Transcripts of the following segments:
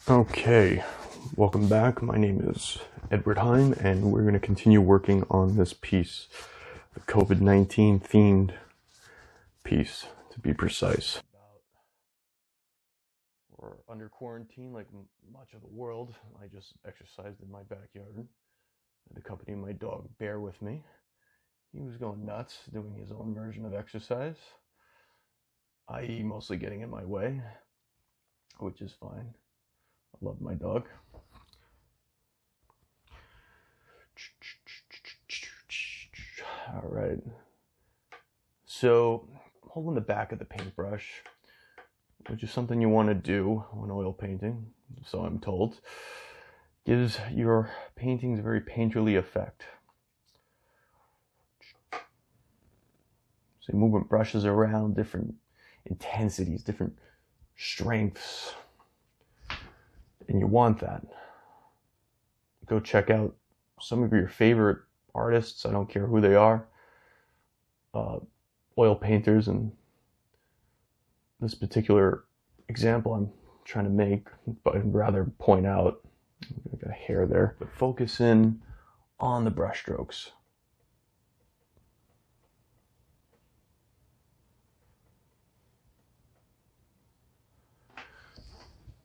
Okay, welcome back. My name is Edward Heim, and we're going to continue working on this piece, the COVID-19 themed piece, to be precise. We're under quarantine like much of the world. I just exercised in my backyard. The company of my dog, Bear, with me. He was going nuts, doing his own version of exercise, i.e. mostly getting in my way, which is fine. I love my dog. All right. So, holding the back of the paintbrush, which is something you want to do when oil painting, so I'm told, gives your paintings a very painterly effect. So, moving brushes around, different intensities, different strengths, and you want that. Go check out some of your favorite artists, I don't care who they are, oil painters, and this particular example I'm trying to make, but I'd rather point out, I got a hair there, but focus in on the brush strokes.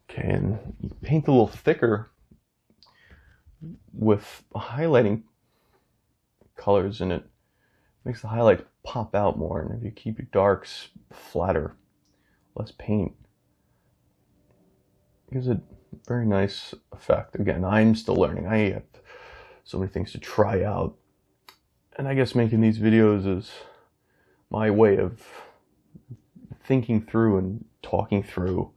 Okay, and you paint a little thicker with highlighting colors in it. Makes the highlights pop out more, and if you keep your darks flatter, less paint, it gives it a very nice effect. Again, I'm still learning. I have so many things to try out, and I guess making these videos is my way of thinking through and talking through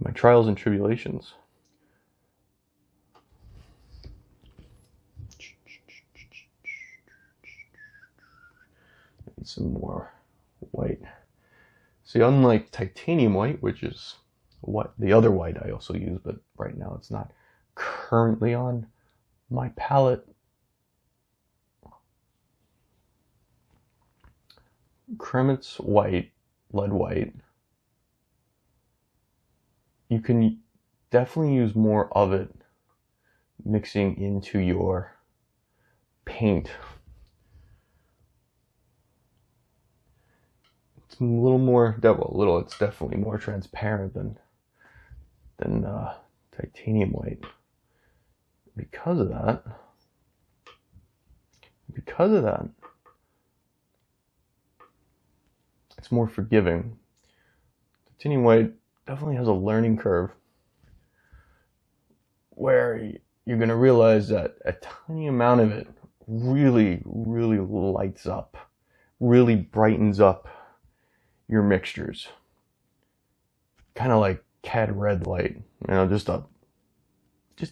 my trials and tribulations. Need some more white. See, unlike titanium white, which is what the other white I also use, but right now it's not currently on my palette. Kremitz white, lead white, you can definitely use more of it mixing into your paint. It's a little more, it's definitely more transparent than titanium white. Because of that, it's more forgiving. Titanium white definitely has a learning curve where you're going to realize that a tiny amount of it really, really lights up, really brightens up your mixtures. Kind of like CAD red light, just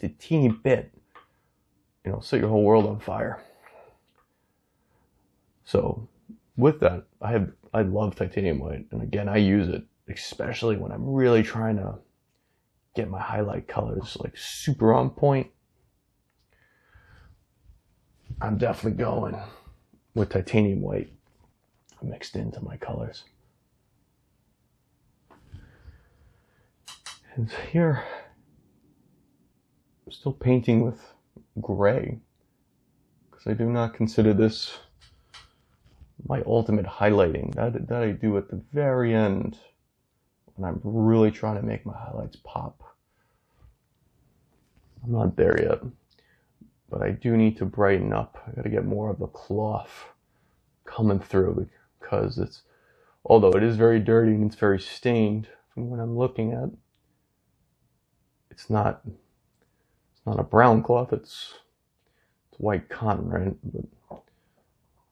a teeny bit, set your whole world on fire. So with that, I love titanium white, and again, I use it especially when I'm really trying to get my highlight colors like super on point. I'm definitely going with titanium white mixed into my colors. And here, I'm still painting with gray, because I do not consider this my ultimate highlighting. That I do at the very end, when I'm really trying to make my highlights pop. I'm not there yet, but I do need to brighten up. I gotta get more of the cloth coming through, because although it is very dirty and it's very stained from what I'm looking at, it's not a brown cloth, it's white cotton, right? But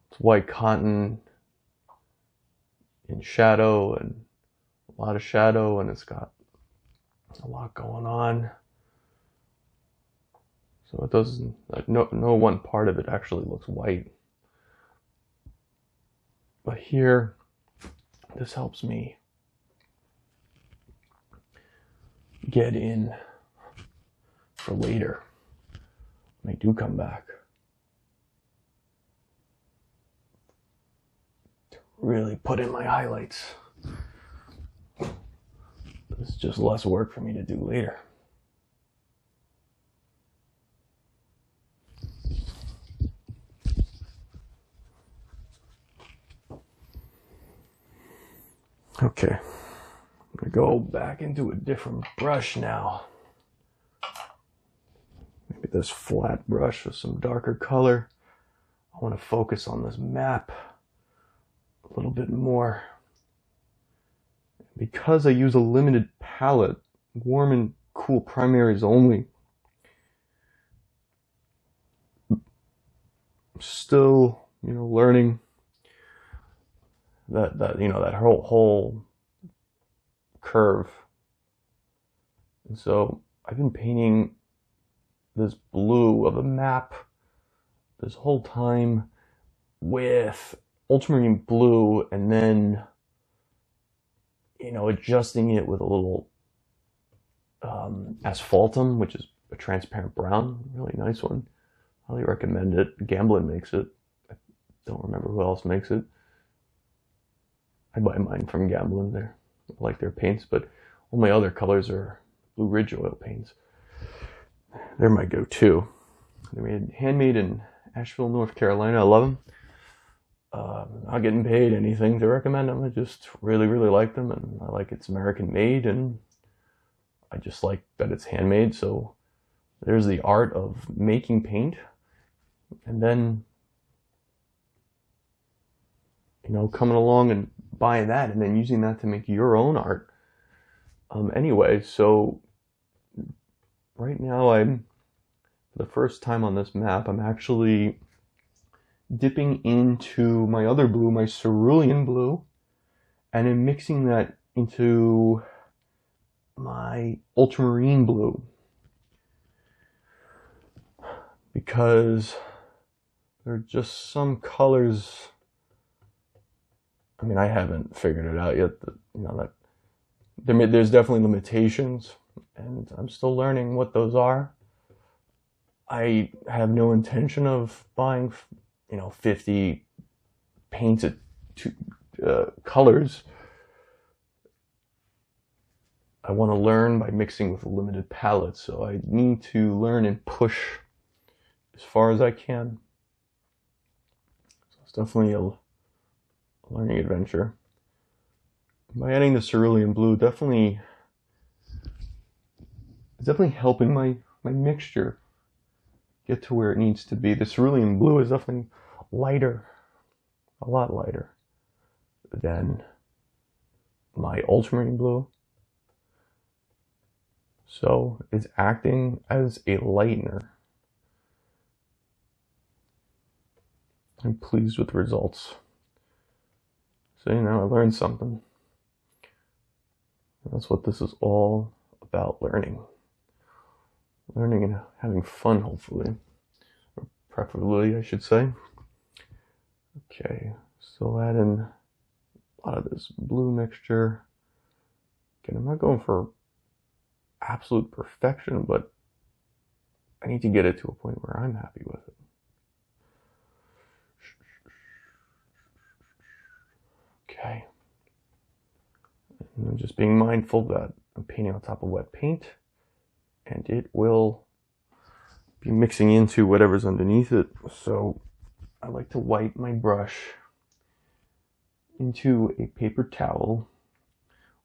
it's white cotton in shadow, and a lot of shadow, and it's got a lot going on. So it doesn't, no one part of it actually looks white. But here, this helps me get in for later when I do come back, to really put in my highlights. It's just less work for me to do later. Okay, I'm gonna go back into a different brush now. Maybe this flat brush with some darker color. I want to focus on this map a little bit more. Because I use a limited palette, warm and cool primaries only, I'm still, learning that whole curve. And so I've been painting this blue of a map this whole time with ultramarine blue, and then adjusting it with a little asphaltum, which is a transparent brown, really nice one. Highly recommend it. Gamblin makes it. I don't remember who else makes it. I buy mine from Gamblin. I like their paints, but all my other colors are Blue Ridge oil paints. They're my go-to. They're handmade in Asheville, North Carolina. I love them. Not getting paid anything to recommend them. I just really, really like them, and I like it's American made, and I just like that it's handmade. So there's the art of making paint, and then coming along and buying that, and then using that to make your own art. Anyway, so right now for the first time on this map, I'm actually dipping into my other blue, my cerulean blue, and then mixing that into my ultramarine blue, because there are just some colors. I mean, I haven't figured it out yet. That there's definitely limitations, and I'm still learning what those are. I have no intention of buying 50 painted colors. I want to learn by mixing with a limited palette, so I need to learn and push as far as I can. So it's definitely a learning adventure. By adding the cerulean blue, it's definitely helping my mixture get to where it needs to be. The cerulean blue is definitely lighter, a lot lighter than my ultramarine blue. So it's acting as a lightener. I'm pleased with the results. So, I learned something. That's what this is all about, learning. Learning and having fun, hopefully. Or preferably, I should say. Okay, so add in a lot of this blue mixture. Again, I'm not going for absolute perfection, but I need to get it to a point where I'm happy with it. Okay. And I'm just being mindful that I'm painting on top of wet paint, and it will be mixing into whatever's underneath it. So I like to wipe my brush into a paper towel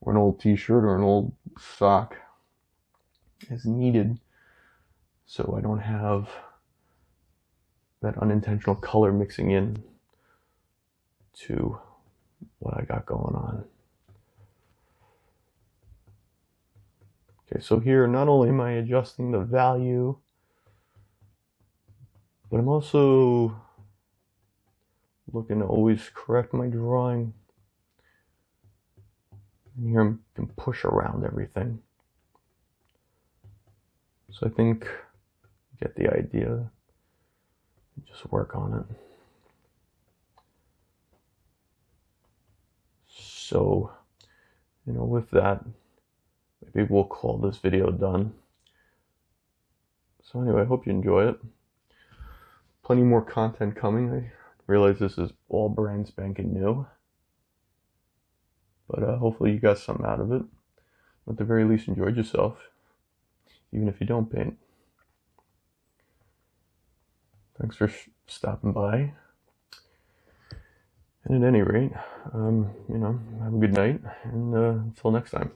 or an old t-shirt or an old sock as needed, so I don't have that unintentional color mixing in to what I got going on. Okay, so here not only am I adjusting the value, but I'm also looking to always correct my drawing. And here I can push around everything. So I think you get the idea. Just work on it. So, with that, maybe we'll call this video done. So anyway, I hope you enjoy it. Plenty more content coming. I realize this is all brand spanking new. But hopefully you got something out of it. at the very least enjoyed yourself, even if you don't paint. Thanks for stopping by. And at any rate, have a good night, and until next time.